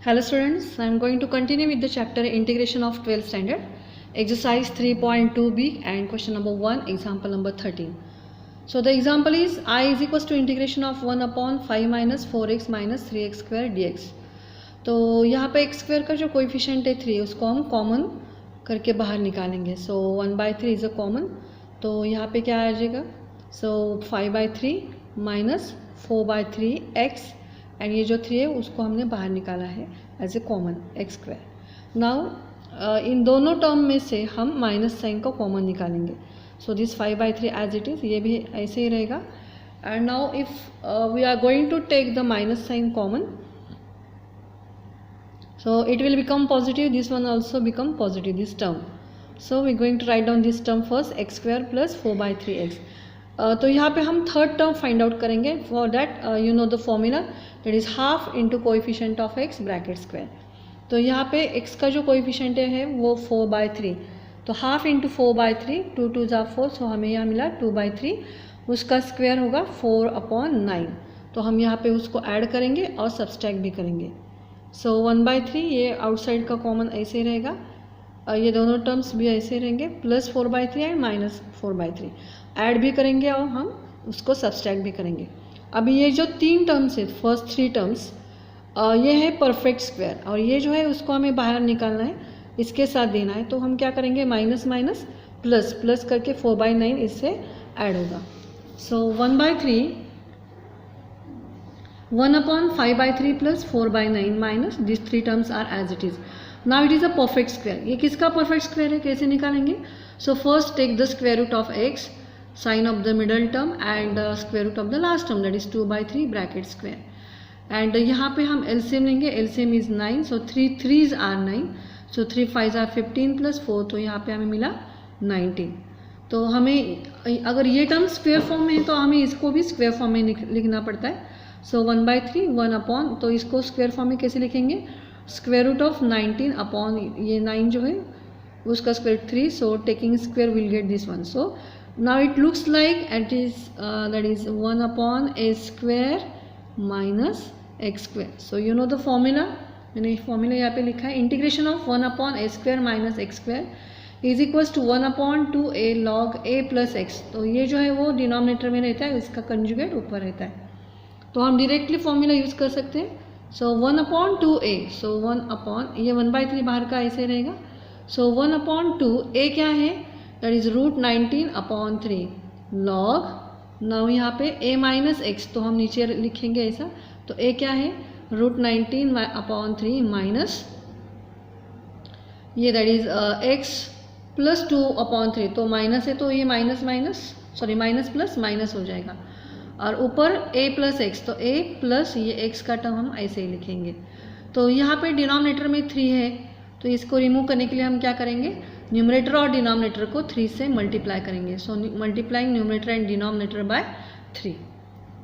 Hello students, I am going to continue with the chapter Integration of 12th Standard, exercise 3.2b and question number 1, example number 13. So the example is I is equals to integration of 1 upon 5 minus 4x minus 3x square dx. तो यहाँ पे x square का जो coefficient है 3 उसको हम common करके बाहर निकालेंगे. सो 1/3 इज़ अ कॉमन, तो यहाँ पे क्या आ जाएगा. सो 5/3 माइनस 4/3x एंड ये जो 3 है उसको हमने बाहर निकाला है as a common x square. Now इन दोनों टर्म में से हम माइनस साइन का कॉमन निकालेंगे. So this 5/3 as it is, ये भी ऐसे ही रहेगा. And now if we are going to take the minus sine common, so it will become positive, this one also become positive, this term. So we are going to write down this term first, x square plus 4/3x. तो यहाँ पे हम third term find out करेंगे. For that you know the formula, that is half into coefficient of x bracket square. तो यहाँ पे x का जो कोएफिशिएंट है वो 4/3, तो हाफ इंटू 4/3, 2 2 जा 4, सो हमें यहाँ मिला 2/3. उसका स्क्वायर होगा 4/9. तो हम यहाँ पे उसको ऐड करेंगे और सब्सट्रैक्ट भी करेंगे. सो 1/3 ये आउटसाइड का कॉमन ऐसे रहेगा, ये दोनों टर्म्स भी ऐसे रहेंगे, प्लस 4/3 एंड माइनस 4/3 ऐड भी करेंगे और हम उसको सब्सट्रैक्ट भी करेंगे. अभी ये जो 3 टर्म्स है, फर्स्ट 3 टर्म्स, ये है परफेक्ट स्क्वायर और ये जो है उसको हमें बाहर निकालना है, इसके साथ देना है. तो हम क्या करेंगे, माइनस माइनस प्लस प्लस करके 4/9 इससे ऐड होगा. सो 1 upon 5/3 plus 4/9 minus these 3 terms are as it is. Now it is a perfect square. ये किसका perfect square है, कैसे निकालेंगे. So first take the square root of x, sign of the middle term and square root of the last term, that is 2/3 bracket square. And यहाँ पे हम LCM लेंगे, LCM is 9, so 3 3s are 9, so 3 5s are 15 plus 4, तो यहाँ पे हमें मिला 19. तो हमें अगर ये टर्म स्क्वेयर फॉर्म में है तो हमें इसको भी स्क्वेयर फॉर्म में लिखना पड़ता है. सो 1/3 1 अपॉन, तो इसको स्क्वायर फॉर्म में कैसे लिखेंगे, स्क्वायर रूट ऑफ 19 अपॉन ये 9 जो है उसका square 3, so taking square will get this one. So now it looks like it is that is 1 upon a square minus x square. So you know the formula, मैंने formula यहाँ पे लिखा है. Integration of 1 upon a square minus x square is equals to 1 upon 2a log a plus x. तो ये जो है वो डिनोमिनेटर में रहता है, इसका कंजुगेट ऊपर रहता है, तो हम डायरेक्टली फॉर्मूला यूज़ कर सकते हैं. सो 1 अपॉन 2a, सो 1 अपॉन ये 1/3 बाहर का ऐसे रहेगा. सो 1 अपॉन 2 a क्या है, that is root 19 upon 3 log. Now यहाँ पे a माइनस एक्स, तो हम नीचे लिखेंगे ऐसा. तो a क्या है, रूट 19 अपॉन 3 माइनस ये that is x plus 2 upon 3, तो माइनस है तो ये minus minus sorry minus plus minus हो जाएगा, और ऊपर a प्लस एक्स, तो a प्लस ये x का टर्म हम ऐसे ही लिखेंगे. तो यहाँ पे डिनोमिनेटर में 3 है, तो इसको रिमूव करने के लिए हम क्या करेंगे, न्यूमरेटर और डिनोमिनेटर को 3 से मल्टीप्लाई करेंगे. So multiplying numerator and denominator by 3.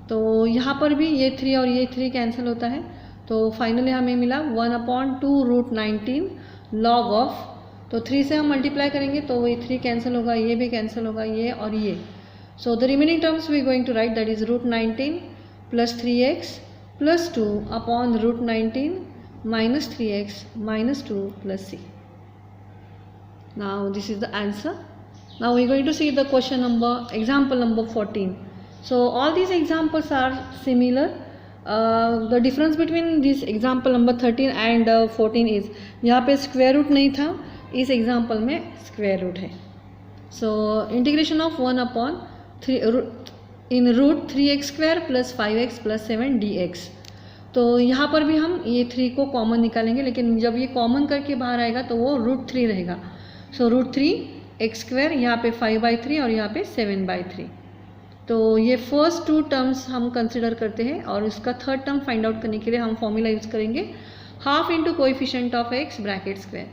तो यहाँ पर भी ये 3 और ये 3 कैंसिल होता है, तो फाइनली हमें मिला 1 अपॉन 2 रूट 19 लॉग ऑफ, तो 3 से हम मल्टीप्लाई करेंगे तो ये 3 कैंसिल होगा, ये भी कैंसिल होगा, ये और ये. So the remaining terms we are going to write, that is root 19 plus 3x plus 2 upon root 19 minus 3x minus 2 plus c. Now this is the answer. Now we are going to see the question number, example number 14. So all these examples are similar. The difference between this example number 13 and 14 is यहाँ पे square root नहीं था, इस example में square root है. So integration of 1 upon 3 in root 3x square plus 5x plus 7 dx. तो यहाँ पर भी हम ये 3 को कॉमन निकालेंगे, लेकिन जब ये कॉमन करके बाहर आएगा तो वो रूट 3 रहेगा. सो रूट 3 एक्स स्क्वायर, यहाँ पे 5/3 और यहाँ पे 7/3. तो ये फर्स्ट 2 टर्म्स हम कंसिडर करते हैं, और उसका थर्ड टर्म फाइंड आउट करने के लिए हम फॉर्मूला यूज़ करेंगे, half into coefficient of x bracket square.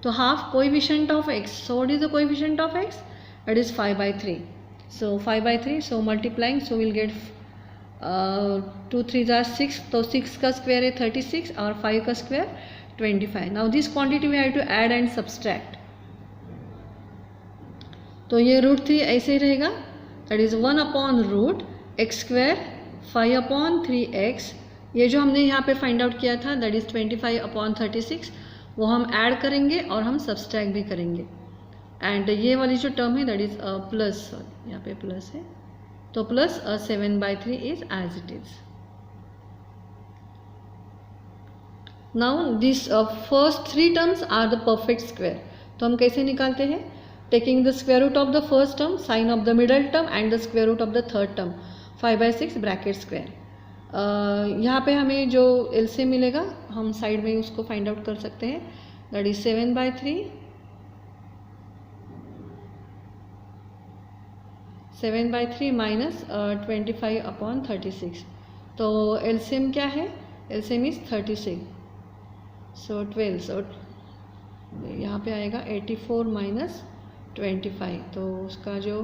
तो half coefficient of x, so what is the coefficient of x, that is 5/3. So 5/3, so multiplying, so we'll get 2 3s are 6, तो 6 का square है 36 और 5 का square 25. Now this quantity we have to add and subtract. तो ये root 3 ऐसे ही रहेगा, that is 1 upon root x square 5 upon 3x ये जो हमने यहाँ पे फाइंड आउट किया था दैट इज़ 25/36, वो हम ऐड करेंगे और हम सब्सट्रैक्ट भी करेंगे। एंड ये वाली जो टर्म है दैट इज़ प्लस, यहाँ पे प्लस है, तो plus 7/3 is as it is. Now this first 3 terms are the perfect square. तो हम कैसे निकालते हैं? Taking the square root of the first term, sine of the middle term and the square root of the third term, 5/6 bracket square. यहाँ पे हमें जो LCM मिलेगा हम साइड में उसको फाइंड आउट कर सकते हैं, दैट इज 7/3 माइनस 25/36। तो एलसीएम क्या है? एलसीएम इज 36, सो 12, सो यहाँ पे आएगा 84 माइनस 25। तो उसका जो,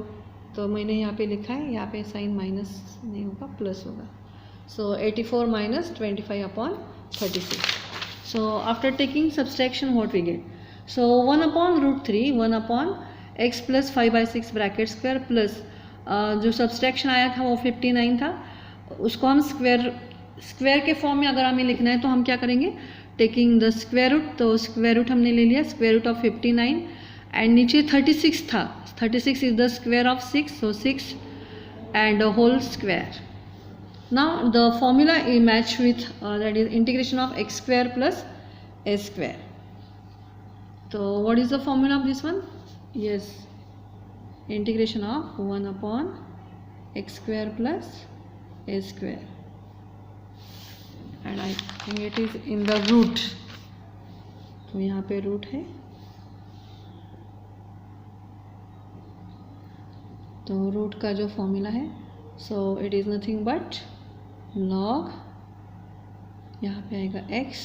तो मैंने यहाँ पे लिखा है, यहाँ पे साइन माइनस नहीं होगा, प्लस होगा। So 84 minus 25/36. So after taking subtraction, what we get? So 1/√3, 1/x plus 5/6 bracket square plus जो subtraction आया था वो 59 था, उसको हम स्क्वायर के फॉर्म में अगर हमें लिखना है तो हम क्या करेंगे? टेकिंग द स्क्वायर रूट, तो स्क्वायर रूट हमने ले लिया, स्क्वायर रूट ऑफ 59 एंड नीचे 36 था, 36 is the square of 6, so 6 and a whole square. Now the formula is matched with that is integration of x square plus a square. So what is the formula of this one? Yes, integration of 1/x square plus a square, and I think it is in the root. तो यहाँ पे root है, तो root का जो formula है, so it is nothing but log, यहाँ पे आएगा x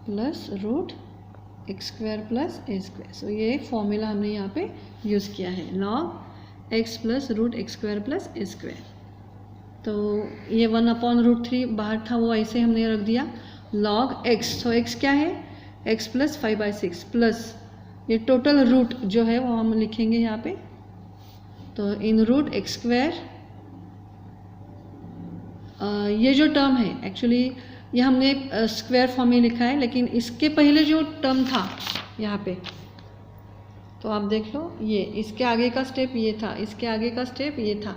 plus root x square plus a square. So ये फॉर्मूला हमने यहाँ पे यूज़ किया है, log x plus root x square plus a square. तो ये 1/√3 बाहर था, वो ऐसे हमने रख दिया, log x, तो x क्या है? x प्लस 5/6 प्लस ये टोटल रूट जो है वो हम लिखेंगे यहाँ पे, तो इन रूट एक्स स्क्वायर। ये जो टर्म है एक्चुअली ये हमने स्क्वायर फॉर्म में लिखा है, लेकिन इसके पहले जो टर्म था यहाँ पे, तो आप देख लो, ये इसके आगे का स्टेप ये था, इसके आगे का स्टेप ये था,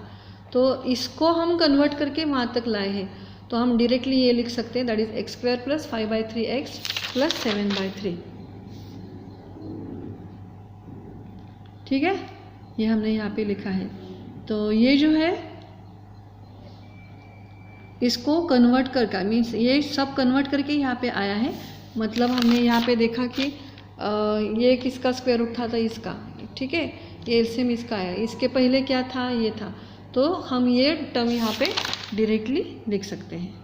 तो इसको हम कन्वर्ट करके वहाँ तक लाए हैं। तो हम डायरेक्टली ये लिख सकते हैं, that is x square plus 5/3x plus 7/3। ठीक है, ये हमने यहाँ पे लिखा है। तो ये जो है इसको कन्वर्ट करके, मीन्स ये सब कन्वर्ट करके यहाँ पे आया है। मतलब हमने यहाँ पे देखा कि ये किसका स्क्वायर रूट था इसका, ठीक है, ये एलसीएम इसका आया, इसके पहले क्या था? ये था, तो हम ये टर्म यहाँ पे डायरेक्टली लिख सकते हैं।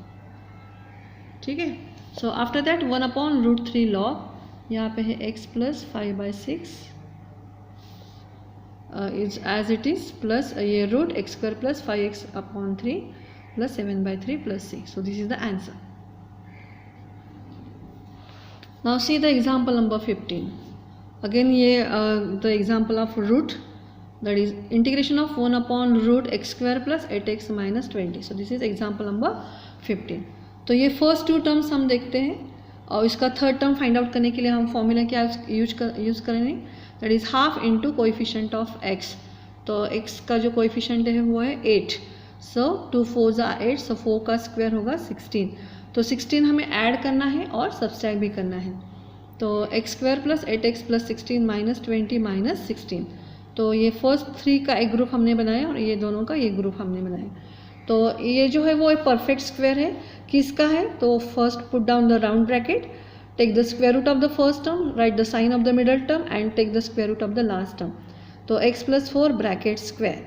ठीक है, सो आफ्टर दैट 1/√3 log, यहाँ पे है x plus 5/6 is as it is, plus ये root x square plus 5x/3 plus 7/3 plus 6. So this is the answer. Now see the example number 15. Again ये the example of root, that is integration of 1/√x square plus 8x minus 20. So this is example number 15. तो ये first 2 terms हम देखते हैं, और इसका third term find out करने के लिए हम फॉर्मूला क्या यूज करेंगे, that is half into coefficient of x। तो x का जो कोएफिशिएंट है वो है 8, सो 2 4s are 8, सो 4 का स्क्वायर होगा 16। तो 16 हमें ऐड करना है और सब्सट्रैक्ट भी करना है। तो x square plus 8x plus 16 minus 20 minus 16। तो ये फर्स्ट 3 का एक ग्रुप हमने बनाया और ये दोनों का ये ग्रुप हमने बनाया। तो ये जो है वो एक परफेक्ट स्क्वायर है, किसका है? तो first put down the round bracket, take the square root of the first term, write the sine of the middle term and take the square root of the last term. तो x plus 4 bracket square,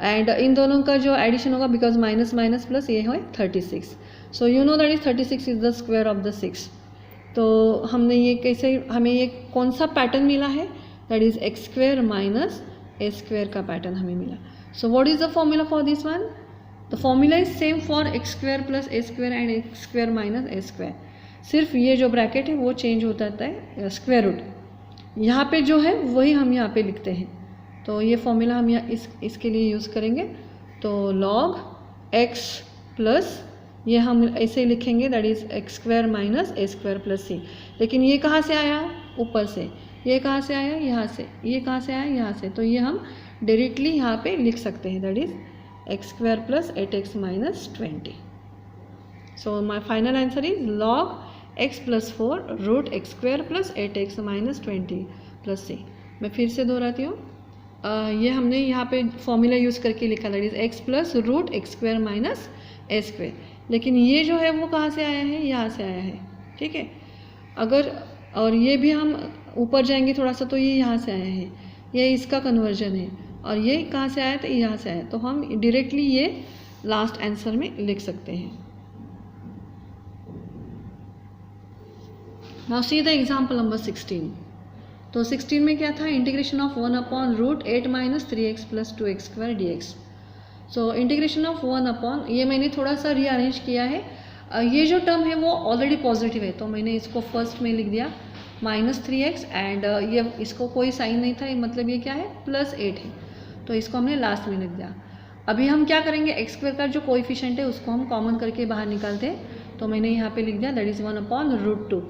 and इन दोनों का जो addition होगा, because minus minus plus ये है 36। सो you know that is 36 is the square of the 6। तो हमने ये कैसे, हमें ये कौन सा पैटर्न मिला है, that is x square minus a square का पैटर्न हमें मिला। सो what is the formula for this one? The formula is same for x square plus a square and x square minus a square, सिर्फ ये जो bracket है वो change होता है, स्क्वायर रूट यहाँ पे जो है वही हम यहाँ पे लिखते हैं। तो ये फॉर्मूला हम यहाँ इसके लिए यूज़ करेंगे। तो log x प्लस ये हम ऐसे ही लिखेंगे, that is x square minus a square plus c. लेकिन ये कहाँ से आया? ऊपर से। ये कहाँ से आया? यहाँ से। ये कहाँ से आया? यहाँ से। तो ये हम डायरेक्टली यहाँ पे लिख सकते हैं, that is x square plus 8x minus 20। So my final answer is log x plus 4 root x square plus 8x minus 20 plus c. मैं फिर से दोहराती हूँ, ये हमने यहाँ पे फॉर्मूला यूज़ करके लिखा, that is x plus root x square minus a square. लेकिन ये जो है वो कहाँ से आया है? यहाँ से आया है, ठीक है। अगर और ये भी हम ऊपर जाएंगे थोड़ा सा तो ये यहाँ से आया है, ये इसका कन्वर्जन है। और ये कहाँ से आया? तो यहाँ से आया। तो हम डायरेक्टली ये लास्ट आंसर में लिख सकते हैं। Now see the example number 16। तो 16 में क्या था? Integration of 1 upon root 8 minus 3x plus 2x square dx। So integration of 1 upon, ये मैंने थोड़ा सा रीअरेंज किया है। ये जो टर्म है वो ऑलरेडी पॉजिटिव है, तो मैंने इसको फर्स्ट में लिख दिया माइनस 3x, एंड ये इसको कोई साइन नहीं था, मतलब ये क्या है? प्लस 8 है, तो इसको हमने लास्ट में लिख दिया। अभी हम क्या करेंगे? एक्स स्क्वायर का जो कोएफिशिएंट है उसको हम कॉमन करके बाहर निकालते हैं, तो मैंने यहाँ पे लिख दिया दैट इज़ 1 अपॉन रूट 2।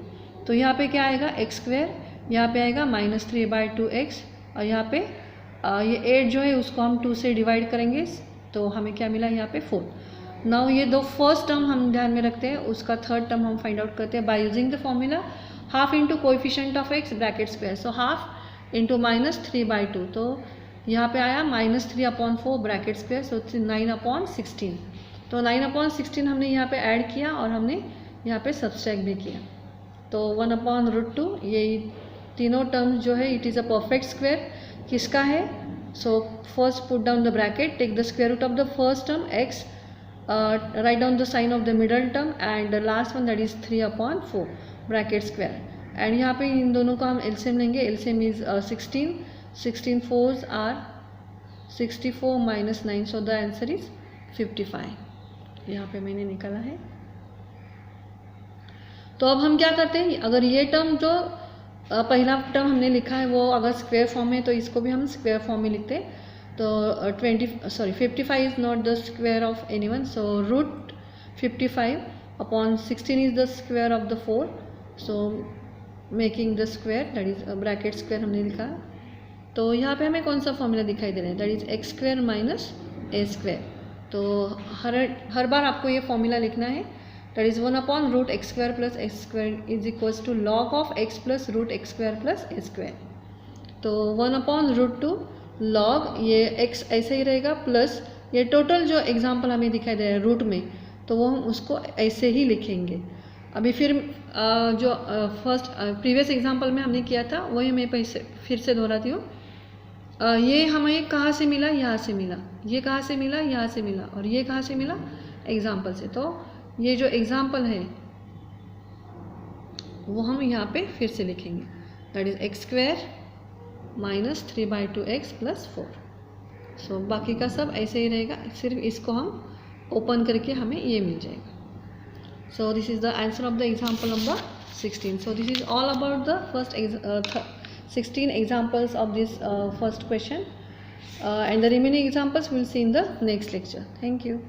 तो यहाँ पे क्या आएगा? एक्स स्क्वायर, यहाँ पे आएगा माइनस 3/2x, और यहाँ पे ये 8 जो है उसको हम 2 से डिवाइड करेंगे, तो हमें क्या मिला? यहाँ पे 4। नाउ ये दो फर्स्ट टर्म हम ध्यान में रखते हैं, उसका थर्ड टर्म हम फाइंड आउट करते हैं by using the formula half into coefficient of x bracket square. So half into minus 3/2, तो यहाँ पे आया माइनस 3/4 ब्रैकेट स्क्वायर, सो 9/16। तो 9/16 हमने यहाँ पे ऐड किया और हमने यहाँ पे सब्सट्रैक्ट भी किया, तो 1/√2। ये तीनों टर्म्स जो है it is a perfect square. किसका है? So first put down the bracket, take the square root of the first term x, write down the sign of the middle term, and the last one that is 3/4 bracket square. And यहाँ पे इन दोनों का हम LCM लेंगे, LCM is 16 4s are 64 minus 9, so the answer is 55। यहाँ पे मैंने निकाला है। तो अब हम क्या करते हैं? अगर ये टर्म जो पहला टर्म हमने लिखा है वो अगर स्क्वायर फॉर्म में, तो इसको भी हम स्क्वायर फॉर्म में लिखते हैं। तो 55 is not the square of any one, so root 55 upon 16 is the square of the 4, so making the square that is bracket square हमने लिखा। तो यहाँ पे हमें कौन सा फॉर्मूला दिखाई दे रहा है? That is x square minus a square. तो हर बार आपको ये फॉर्मूला लिखना है, दैट इज 1/रूट x square plus x square is equals to log of x plus root x square plus a square. तो 1/√2 लॉग ये एक्स ऐसे ही रहेगा, प्लस ये टोटल जो एग्जाम्पल हमें दिखाई दे रहा है रूट में, तो वो हम उसको ऐसे ही लिखेंगे। अभी फिर जो फर्स्ट प्रीवियस एग्जाम्पल में हमने किया था वही मैं फिर से दोहराती हूँ। ये हमें कहाँ से मिला? यहाँ से मिला। ये कहाँ से मिला? यहाँ से मिला। और ये कहाँ से मिला? एग्जाम्पल से। तो ये जो एग्जाम्पल है वो हम यहाँ पे फिर से लिखेंगे, that is x square minus 3/2x plus 4। सो बाकी का सब ऐसे ही रहेगा, सिर्फ इसको हम ओपन करके हमें ये मिल जाएगा। So this is the answer of the example number 16. So this is all about the first 16 examples of this first question, and the remaining examples we'll see in the next lecture. Thank you.